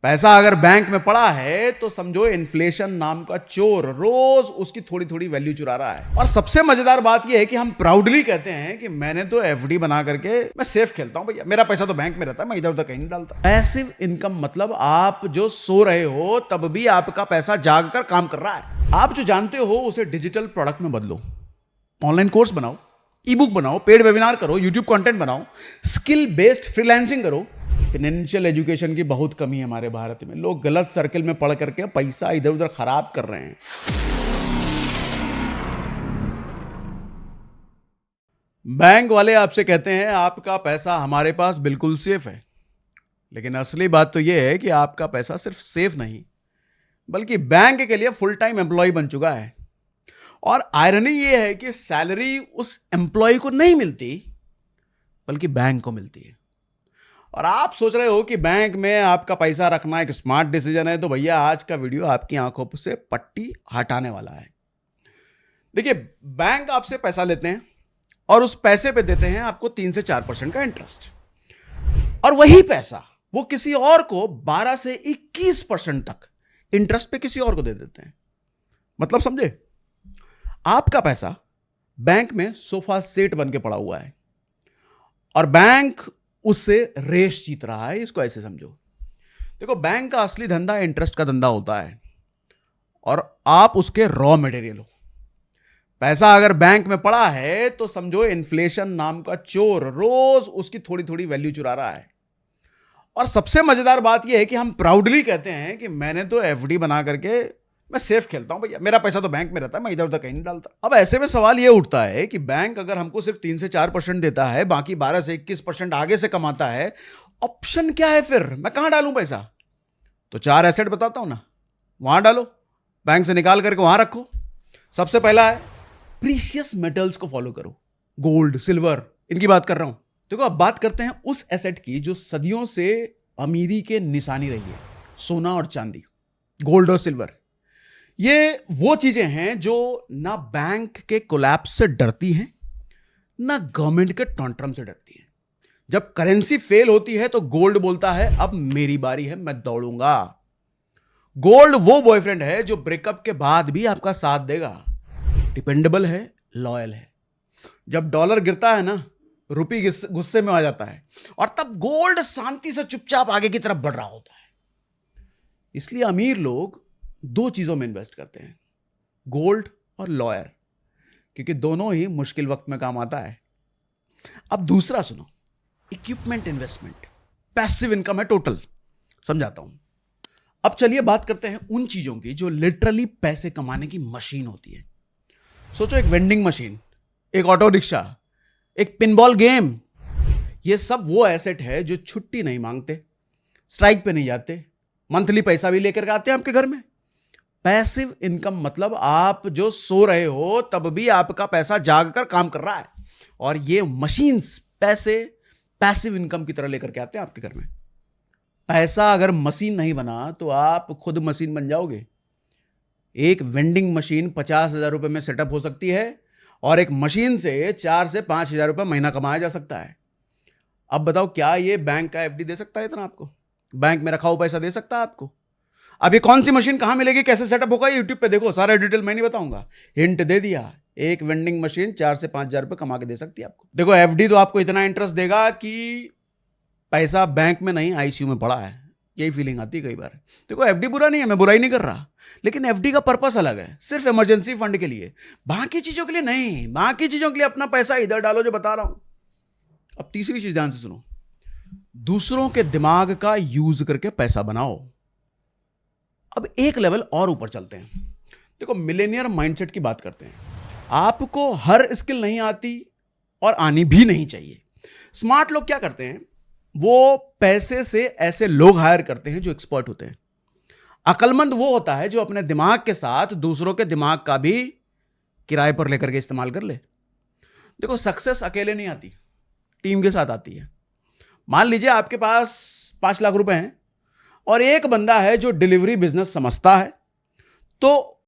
पैसा अगर बैंक में पड़ा है तो समझो इन्फ्लेशन नाम का चोर रोज उसकी थोड़ी थोड़ी वैल्यू चुरा रहा है। और सबसे मजेदार बात यह है कि हम प्राउडली कहते हैं कि मैंने तो एफडी बना करके मैं सेफ खेलता हूं, भैया मेरा पैसा तो बैंक में रहता है, मैं इधर उधर कहीं नहीं डालता। पैसिव इनकम मतलब आप जो सो रहे हो तब भी आपका पैसा जाग कर काम कर रहा है। आप जो जानते हो उसे डिजिटल प्रोडक्ट में बदलो, ऑनलाइन कोर्स बनाओ, ई बुक बनाओ, पेड वेबिनार करो, यूट्यूब कंटेंट बनाओ, स्किल बेस्ड फ्रीलांसिंग करो। फाइनेंशियल एजुकेशन की बहुत कमी है हमारे भारत में। लोग गलत सर्कल में पढ़ करके पैसा इधर उधर खराब कर रहे हैं। बैंक वाले आपसे कहते हैं आपका पैसा हमारे पास बिल्कुल सेफ है, लेकिन असली बात तो यह है कि आपका पैसा सिर्फ सेफ नहीं बल्कि बैंक के लिए फुल टाइम एम्प्लॉय बन चुका है। और आयरनी यह है कि सैलरी उस एम्प्लॉय को नहीं मिलती बल्कि बैंक को मिलती है। और आप सोच रहे हो कि बैंक में आपका पैसा रखना एक स्मार्ट डिसीजन है, तो भैया आज का वीडियो आपकी आंखों से पट्टी हटाने वाला है। देखिए, बैंक आपसे पैसा लेते हैं और उस पैसे पे देते हैं आपको 3 से 4% का इंटरेस्ट, और वही पैसा वो किसी और को 12 से 21% तक इंटरेस्ट पे किसी और को दे देते हैं। मतलब समझे, आपका पैसा बैंक में सोफा सेट बन के पड़ा हुआ है और बैंक उससे रेस जीत रहा है। इसको ऐसे समझो, देखो बैंक का असली धंधा इंटरेस्ट का धंधा होता है और आप उसके रॉ मटेरियल हो। पैसा अगर बैंक में पड़ा है तो समझो इन्फ्लेशन नाम का चोर रोज उसकी थोड़ी थोड़ी वैल्यू चुरा रहा है। और सबसे मजेदार बात यह है कि हम प्राउडली कहते हैं कि मैंने तो एफडी बना करके मैं सेफ खेलता हूं, भैया मेरा पैसा तो बैंक में रहता है, मैं इधर उधर कहीं नहीं डालता। अब ऐसे में सवाल यह उठता है कि बैंक अगर हमको सिर्फ 3 से 4% देता है, बाकी 12 से 21% आगे से कमाता है, ऑप्शन क्या है फिर? मैं कहां डालूं पैसा? तो 4 एसेट बताता हूं ना, वहां डालो, बैंक से निकाल करके वहां रखो। सबसे पहला है प्रीशियस मेटल्स को फॉलो करो, गोल्ड, सिल्वर, इनकी बात कर रहा हूं। देखो, अब बात करते हैं उस एसेट की जो सदियों से अमीरी के निशानी रही है, सोना और चांदी, गोल्ड और सिल्वर। ये वो चीजें हैं जो ना बैंक के कोलैप्स से डरती हैं ना गवर्नमेंट के टॉन्ट्रम से डरती हैं। जब करेंसी फेल होती है तो गोल्ड बोलता है अब मेरी बारी है, मैं दौड़ूंगा। गोल्ड वो बॉयफ्रेंड है जो ब्रेकअप के बाद भी आपका साथ देगा, डिपेंडेबल है, लॉयल है। जब डॉलर गिरता है ना, रुपी गुस्से में आ जाता है और तब गोल्ड शांति से चुपचाप आगे की तरफ बढ़ रहा होता है। इसलिए अमीर लोग 2 चीजों में इन्वेस्ट करते हैं, गोल्ड और लॉयर, क्योंकि दोनों ही मुश्किल वक्त में काम आता है। अब दूसरा सुनो, इक्विपमेंट इन्वेस्टमेंट, पैसिव इनकम है टोटल। समझाता हूं। अब चलिए बात करते हैं उन चीजों की जो लिटरली पैसे कमाने की मशीन होती है। सोचो, एक वेंडिंग मशीन, एक ऑटो रिक्शा, एक पिनबॉल गेम। ये सब वो एसेट है जो छुट्टी नहीं मांगते, स्ट्राइक पे नहीं जाते, मंथली पैसा भी लेकर आते हैं आपके घर में। पैसिव इनकम मतलब आप जो सो रहे हो तब भी आपका पैसा जाग कर काम कर रहा है, और ये मशीन्स पैसे पैसिव इनकम की तरह लेकर के आते हैं आपके घर में। पैसा अगर मशीन नहीं बना तो आप खुद मशीन बन जाओगे। एक वेंडिंग मशीन 50,000 रुपए में सेटअप हो सकती है और एक मशीन से 4 से 5,000 रुपए महीना कमाया जा सकता है। अब बताओ, क्या ये बैंक का एफडी दे सकता है इतना आपको? बैंक में रखा हुआ पैसा दे सकता है आपको? अब ये कौन सी मशीन कहां मिलेगी, कैसे सेटअप होगा, यूट्यूब पे देखो, सारा डिटेल मैं नहीं बताऊंगा। हिंट दे दिया, एक वेंडिंग मशीन 4 से 5,000 रुपए कमा के दे सकती है आपको। देखो, एफडी तो आपको इतना इंटरेस्ट देगा कि पैसा बैंक में नहीं आईसीयू में पड़ा है, यही फीलिंग आती है कई बार। देखो, एफडी बुरा नहीं है, मैं बुराई नहीं कर रहा, लेकिन एफडी का पर्पस अलग है, सिर्फ इमरजेंसी फंड के लिए, बाकी चीजों के लिए नहीं। बाकी चीजों के लिए अपना पैसा इधर डालो, जो बता रहा हूं। अब तीसरी चीज ध्यान से सुनो, दूसरों के दिमाग का यूज करके पैसा बनाओ। अब एक लेवल और ऊपर चलते हैं। देखो, मिलेनियर माइंडसेट की बात करते हैं। आपको हर स्किल नहीं आती और आनी भी नहीं चाहिए। स्मार्ट लोग क्या करते हैं, वो पैसे से ऐसे लोग हायर करते हैं जो एक्सपर्ट होते हैं। अक्लमंद वो होता है जो अपने दिमाग के साथ दूसरों के दिमाग का भी किराए पर लेकर के इस्तेमाल कर ले। देखो, सक्सेस अकेले नहीं आती, टीम के साथ आती है। मान लीजिए आपके पास 5 लाख रुपए हैं और एक बंदा है जो डिलीवरी बिजनेस समझता है, तो